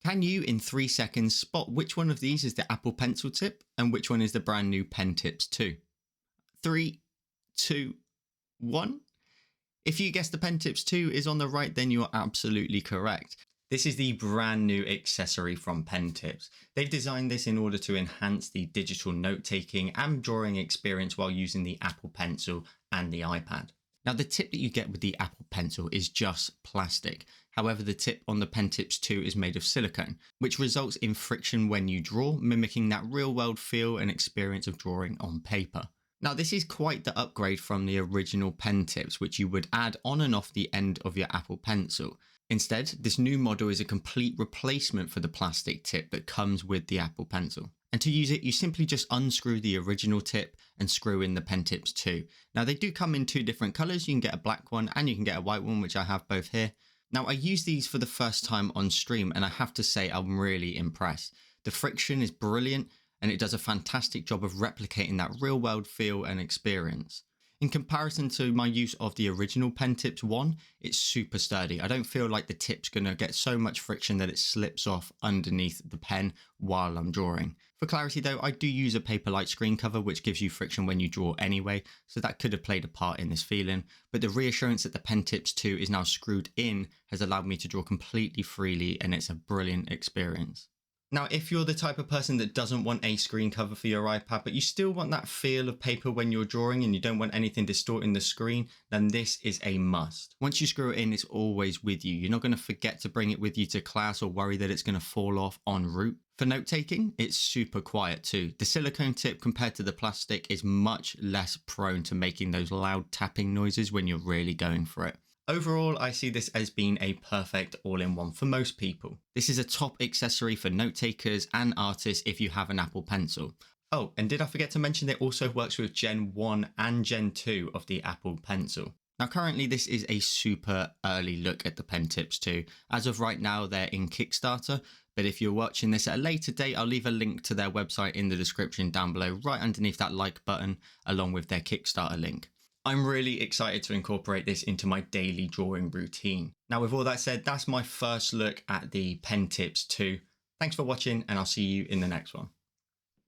Can you, in 3 seconds, spot which one of these is the Apple Pencil tip and which one is the brand new PenTips 2? 3, 2, 1. If you guess the PenTips 2 is on the right, then you're absolutely correct. This is the brand new accessory from PenTips. They've designed this in order to enhance the digital note-taking and drawing experience while using the Apple Pencil and the iPad. Now, the tip that you get with the Apple Pencil is just plastic. However, the tip on the PenTips 2 is made of silicone, which results in friction when you draw, mimicking that real-world feel and experience of drawing on paper. Now, this is quite the upgrade from the original PenTips, which you would add on and off the end of your Apple Pencil. Instead, this new model is a complete replacement for the plastic tip that comes with the Apple Pencil. And to use it, you simply just unscrew the original tip and screw in the PenTips 2. Now, they do come in 2 different colors. You can get a black one and you can get a white one, which I have both here. Now, I used these for the first time on stream, and I have to say I'm really impressed. The friction is brilliant, and it does a fantastic job of replicating that real world feel and experience. In comparison to my use of the original PenTips 1, it's super sturdy. I don't feel like the tip's gonna get so much friction that it slips off underneath the pen while I'm drawing. For clarity though, I do use a Paperlike screen cover, which gives you friction when you draw anyway, so that could have played a part in this feeling. But the reassurance that the PenTips 2 is now screwed in has allowed me to draw completely freely, and it's a brilliant experience. Now, if you're the type of person that doesn't want a screen cover for your iPad, but you still want that feel of paper when you're drawing and you don't want anything distorting the screen, then this is a must. Once you screw it in, it's always with you. You're not going to forget to bring it with you to class or worry that it's going to fall off en route. For note-taking, it's super quiet too. The silicone tip compared to the plastic is much less prone to making those loud tapping noises when you're really going for it. Overall, I see this as being a perfect all-in-one for most people. This is a top accessory for note takers and artists if you have an Apple Pencil. Oh, and did I forget to mention it also works with Gen 1 and Gen 2 of the Apple Pencil. Now, currently this is a super early look at the PenTips 2. As of right now, they're in Kickstarter, but if you're watching this at a later date, I'll leave a link to their website in the description down below, right underneath that like button, along with their Kickstarter link. I'm really excited to incorporate this into my daily drawing routine. Now, with all that said, that's my first look at the PenTips 2. Thanks for watching, and I'll see you in the next one.